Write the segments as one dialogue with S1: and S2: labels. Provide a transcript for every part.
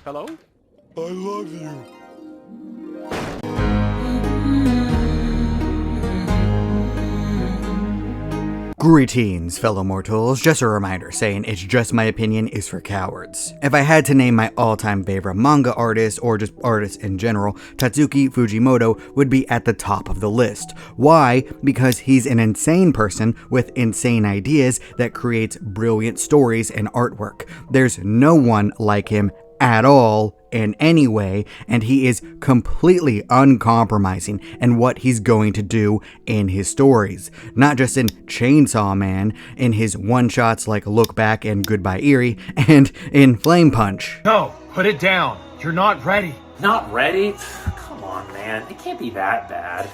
S1: Hello?
S2: I love you.
S3: Greetings, fellow mortals. Just a reminder saying it's just my opinion is for cowards. If I had to name my all-time favorite manga artist, or just artist in general, Tatsuki Fujimoto would be at the top of the list. Why? Because he's an insane person with insane ideas that creates brilliant stories and artwork. There's no one like him at all in any way, and he is completely uncompromising in what he's going to do in his stories. Not just in Chainsaw Man, in his one-shots like Look Back and Goodbye Eerie, and in Flame Punch.
S4: No, put it down. You're not ready.
S5: Not ready? Come on, man. It can't be that bad.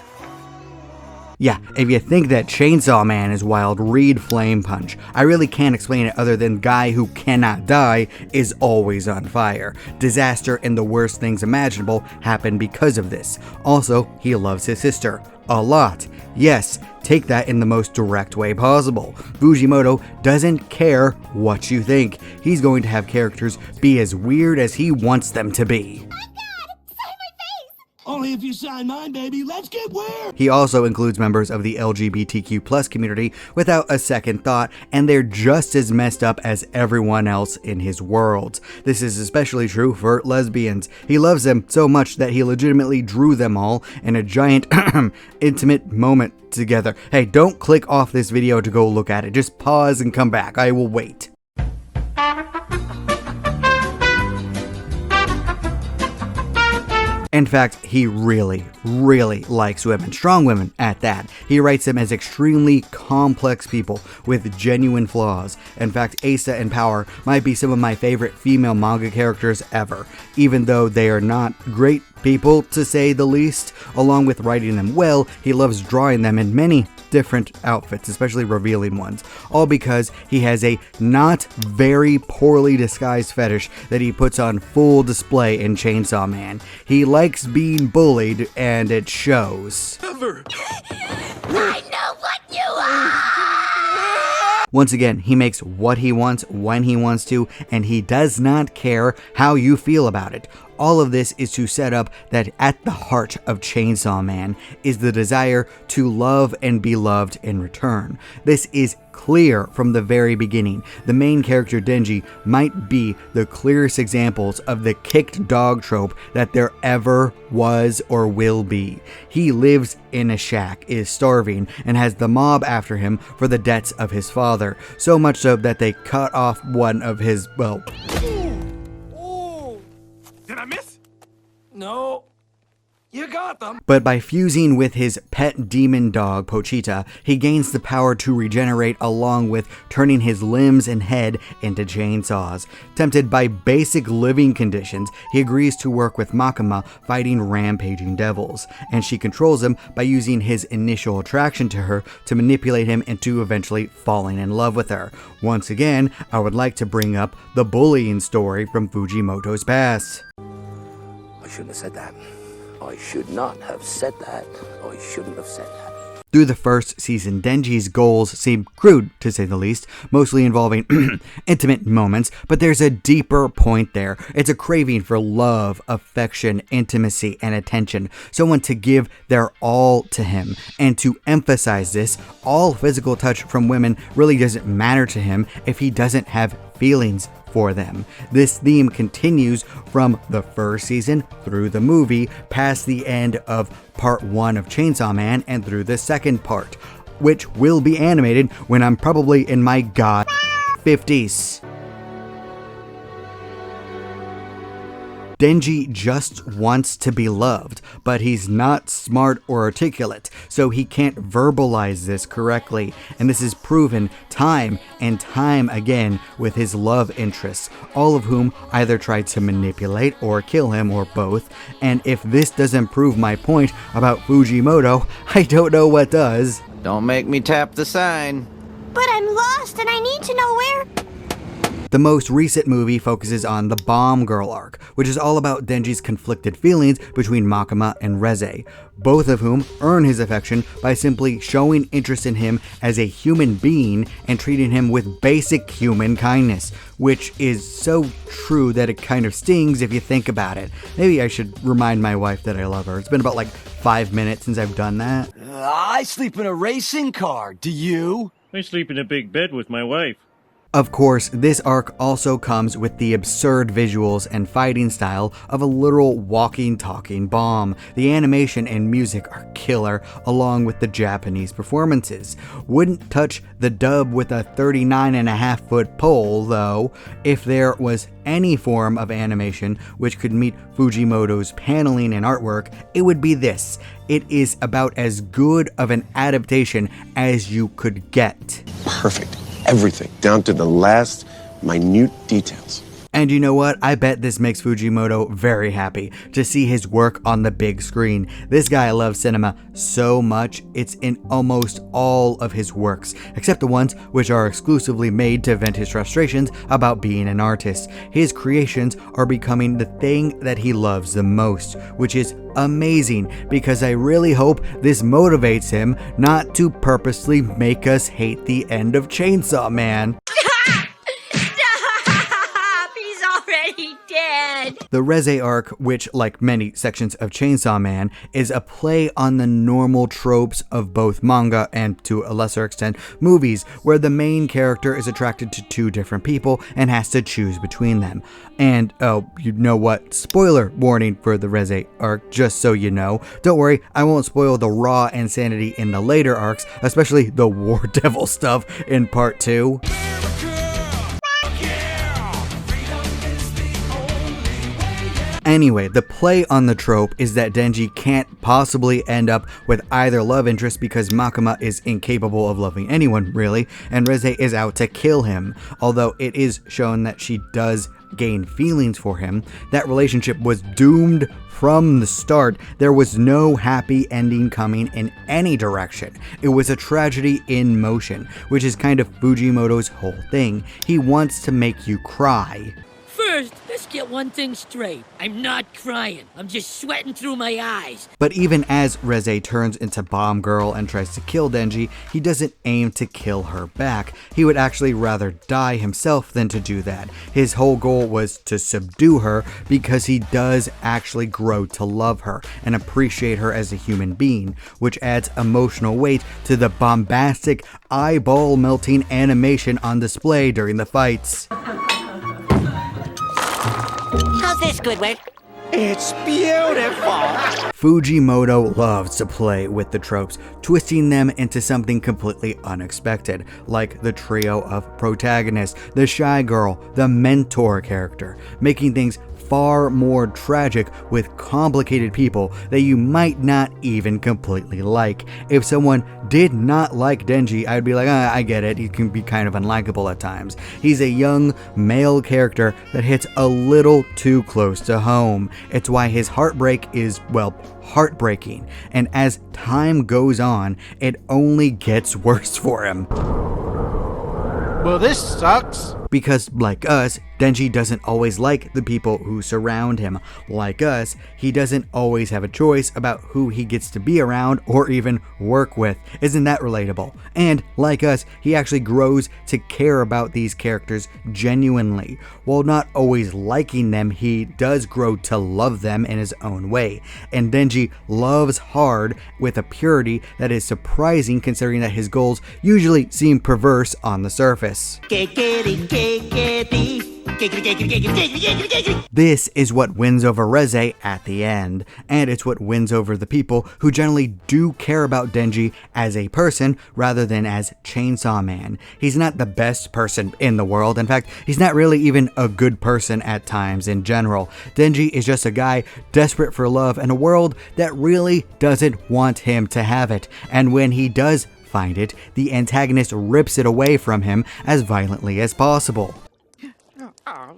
S3: Yeah, if you think that Chainsaw Man is wild, read Flame Punch. I really can't explain it other than guy who cannot die is always on fire. Disaster and the worst things imaginable happen because of this. Also, he loves his sister. A lot. Yes, take that in the most direct way possible. Fujimoto doesn't care what you think. He's going to have characters be as weird as he wants them to be.
S2: Only if you sign mine, baby. Let's get weird.
S3: He also includes members of the LGBTQ+ community without a second thought, and they're just as messed up as everyone else in his world. This is especially true for lesbians. He loves them so much that he legitimately drew them all in a giant intimate moment together. Hey, don't click off this video to go look at it. Just pause and come back. I will wait. In fact, he really likes women, strong women at that. He writes them as extremely complex people with genuine flaws. In fact, Asa and Power might be some of my favorite female manga characters ever, even though they are not great people, to say the least. Along with writing them well, he loves drawing them in many different outfits, especially revealing ones, all because he has a not very poorly disguised fetish that he puts on full display in Chainsaw Man. He likes being bullied, and it shows.
S2: I know what you are!
S3: Once again, he makes what he wants when he wants to, and he does not care how you feel about it. All of this is to set up that at the heart of Chainsaw Man is the desire to love and be loved in return. This is clear from the very beginning. The main character Denji might be the clearest examples of the kicked dog trope that there ever was or will be. He lives in a shack, is starving, and has the mob after him for the debts of his father. So much so that they cut off one of his, well...
S4: Did I miss? No. You got them.
S3: But by fusing with his pet demon dog, Pochita, he gains the power to regenerate along with turning his limbs and head into chainsaws. Tempted by basic living conditions, he agrees to work with Makima fighting rampaging devils, and she controls him by using his initial attraction to her to manipulate him into eventually falling in love with her. Once again, I would like to bring up the bullying story from Fujimoto's past.
S6: I shouldn't have said that. I should not have said that. I shouldn't have said that.
S3: Through the first season, Denji's goals seem crude, to say the least, mostly involving intimate moments, but there's a deeper point there. It's a craving for love, affection, intimacy, and attention. Someone to give their all to him. And to emphasize this, all physical touch from women really doesn't matter to him if he doesn't have feelings for them. This theme continues from the first season through the movie, past the end of part 1 of Chainsaw Man, and through the second part, which will be animated when I'm probably in my god 50s. Denji just wants to be loved, but he's not smart or articulate, so he can't verbalize this correctly, and this is proven time and time again with his love interests, all of whom either tried to manipulate or kill him or both, and if this doesn't prove my point about Fujimoto, I don't know what does.
S7: Don't make me tap the sign.
S8: But I'm lost and I need to know where...
S3: The most recent movie focuses on the Bomb Girl arc, which is all about Denji's conflicted feelings between Makima and Reze, both of whom earn his affection by simply showing interest in him as a human being and treating him with basic human kindness, which is so true that it kind of stings if you think about it. Maybe I should remind my wife that I love her. It's been about like 5 minutes since I've done that.
S4: I sleep in a racing car. Do you?
S1: I sleep in a big bed with my wife.
S3: Of course, this arc also comes with the absurd visuals and fighting style of a literal walking, talking bomb. The animation and music are killer, along with the Japanese performances. Wouldn't touch the dub with a 39.5-foot pole, though. If there was any form of animation which could meet Fujimoto's paneling and artwork, it would be this. It is about as good of an adaptation as you could get.
S7: Perfect. Everything, down to the last minute details.
S3: And you know what? I bet this makes Fujimoto very happy to see his work on the big screen. This guy loves cinema so much, it's in almost all of his works, except the ones which are exclusively made to vent his frustrations about being an artist. His creations are becoming the thing that he loves the most, which is amazing, because I really hope this motivates him not to purposely make us hate the end of Chainsaw Man. The Reze arc, which, like many sections of Chainsaw Man, is a play on the normal tropes of both manga and, to a lesser extent, movies, where the main character is attracted to two different people and has to choose between them. And, oh, you know what? Spoiler warning for the Reze arc, just so you know. Don't worry, I won't spoil the raw insanity in the later arcs, especially the War Devil stuff in part 2. Anyway, the play on the trope is that Denji can't possibly end up with either love interest because Makima is incapable of loving anyone, really, and Reze is out to kill him. Although it is shown that she does gain feelings for him, that relationship was doomed from the start. There was no happy ending coming in any direction. It was a tragedy in motion, which is kind of Fujimoto's whole thing. He wants to make you cry.
S8: First, let's get one thing straight. I'm not crying. I'm just sweating through my eyes.
S3: But even as Reze turns into Bomb Girl and tries to kill Denji, he doesn't aim to kill her back. He would actually rather die himself than to do that. His whole goal was to subdue her because he does actually grow to love her and appreciate her as a human being, which adds emotional weight to the bombastic, eyeball-melting animation on display during the fights.
S8: How's this, Squidward?
S4: It's beautiful.
S3: Fujimoto loves to play with the tropes, twisting them into something completely unexpected, like the trio of protagonists, the shy girl, the mentor character, making things far more tragic with complicated people that you might not even completely like. If someone did not like Denji, I'd be like, I get it, he can be kind of unlikable at times. He's a young male character that hits a little too close to home. It's why his heartbreak is, well, heartbreaking, and as time goes on, it only gets worse for him.
S4: Well, this sucks.
S3: Because, like us, Denji doesn't always like the people who surround him. Like us, he doesn't always have a choice about who he gets to be around or even work with. Isn't that relatable? And, like us, he actually grows to care about these characters genuinely. While not always liking them, he does grow to love them in his own way. And Denji loves hard with a purity that is surprising considering that his goals usually seem perverse on the surface. This is what wins over Reze at the end, and it's what wins over the people who generally do care about Denji as a person rather than as Chainsaw Man. He's not the best person in the world. In fact, he's not really even a good person at times in general. Denji is just a guy desperate for love in a world that really doesn't want him to have it, and when he does find it, the antagonist rips it away from him as violently as possible.
S4: Oh,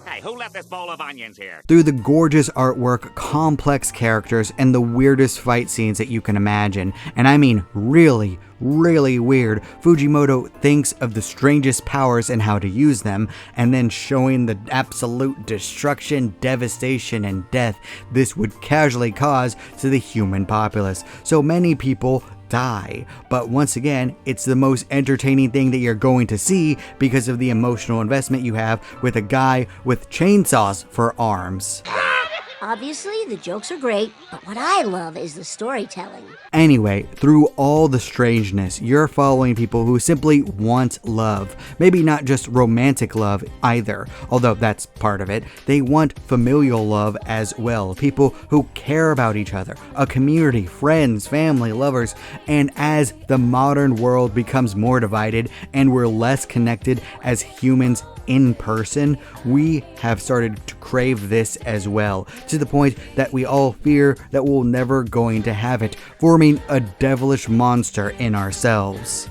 S9: Hey, who left this bowl of onions here?
S3: Through the gorgeous artwork, complex characters, and the weirdest fight scenes that you can imagine, and I mean really, really weird, Fujimoto thinks of the strangest powers and how to use them, and then showing the absolute destruction, devastation, and death this would casually cause to the human populace. So many people die. But once again, it's the most entertaining thing that you're going to see because of the emotional investment you have with a guy with chainsaws for arms.
S10: Obviously, the jokes are great, but what I love is the storytelling.
S3: Anyway, through all the strangeness, you're following people who simply want love. Maybe not just romantic love either, although that's part of it. They want familial love as well. People who care about each other, a community, friends, family, lovers. And as the modern world becomes more divided and we're less connected as humans in person, we have started to crave this as well, to the point that we all fear that we're never going to have it, forming a devilish monster in ourselves.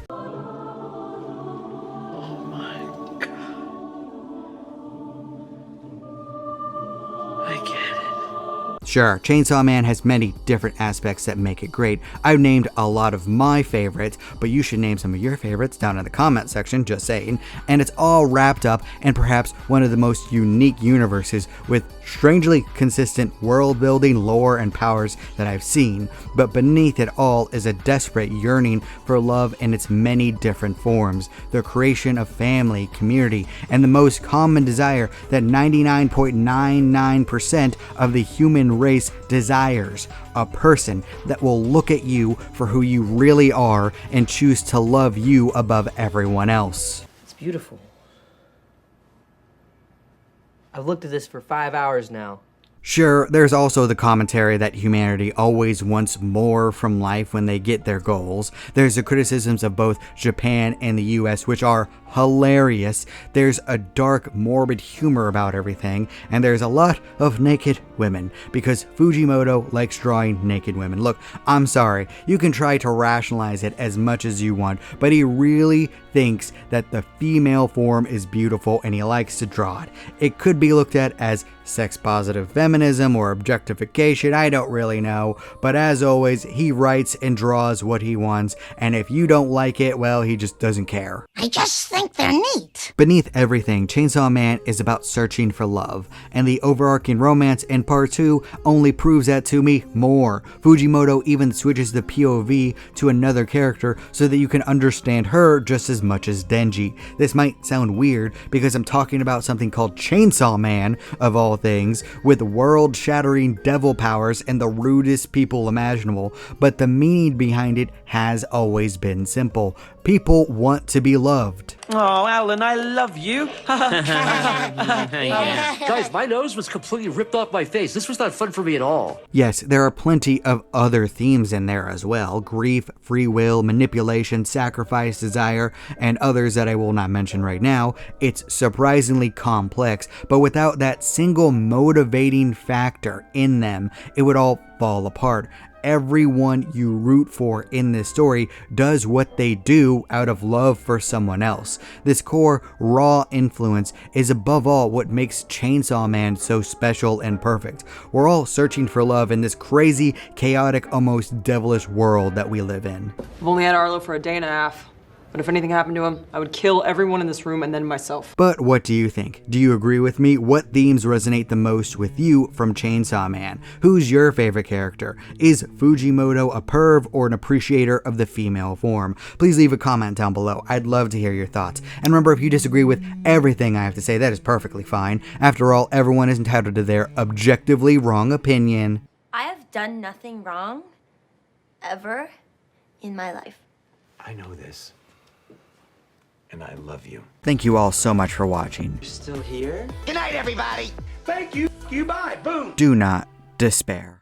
S3: Sure, Chainsaw Man has many different aspects that make it great. I've named a lot of my favorites, but you should name some of your favorites down in the comment section, just saying. And it's all wrapped up in perhaps one of the most unique universes with strangely consistent world building, lore, and powers that I've seen. But beneath it all is a desperate yearning for love in its many different forms, the creation of family, community, and the most common desire that 99.99% of the human race desires, a person that will look at you for who you really are and choose to love you above everyone else.
S11: It's beautiful. I've looked at this for 5 hours now.
S3: Sure, there's also the commentary that humanity always wants more from life when they get their goals. There's the criticisms of both Japan and the US, which are hilarious. There's a dark, morbid humor about everything, and there's a lot of naked women, because Fujimoto likes drawing naked women. Look, I'm sorry, you can try to rationalize it as much as you want, but he really thinks that the female form is beautiful and he likes to draw it. It could be looked at as sex-positive feminism or objectification, I don't really know, but as always, he writes and draws what he wants, and if you don't like it, well, he just doesn't care.
S10: I just think they're neat.
S3: Beneath everything, Chainsaw Man is about searching for love, and the overarching romance in part 2 only proves that to me more. Fujimoto even switches the POV to another character so that you can understand her just as much as Denji. This might sound weird because I'm talking about something called Chainsaw Man, of all things, with world-shattering devil powers and the rudest people imaginable, but the meaning behind it has always been simple. People want to be loved.
S4: Oh, Alan, I love you.
S6: Guys, my nose was completely ripped off my face. This was not fun for me at all.
S3: Yes, there are plenty of other themes in there as well. Grief, free will, manipulation, sacrifice, desire, and others that I will not mention right now. It's surprisingly complex, but without that single motivating factor in them, it would all fall apart. Everyone you root for in this story does what they do out of love for someone else. This core, raw influence is above all what makes Chainsaw Man so special and perfect. We're all searching for love in this crazy, chaotic, almost devilish world that we live in.
S12: I've only had Arlo for a day and a half. But if anything happened to him, I would kill everyone in this room and then myself.
S3: But what do you think? Do you agree with me? What themes resonate the most with you from Chainsaw Man? Who's your favorite character? Is Fujimoto a perv or an appreciator of the female form? Please leave a comment down below. I'd love to hear your thoughts. And remember, if you disagree with everything I have to say, that is perfectly fine. After all, everyone is entitled to their objectively wrong opinion.
S13: I have done nothing wrong, ever, in my life.
S14: I know this. And I love you.
S3: Thank you all so much for watching.
S4: You're still here?
S2: Good night, everybody. Thank you. You bye. Boom.
S3: Do not despair.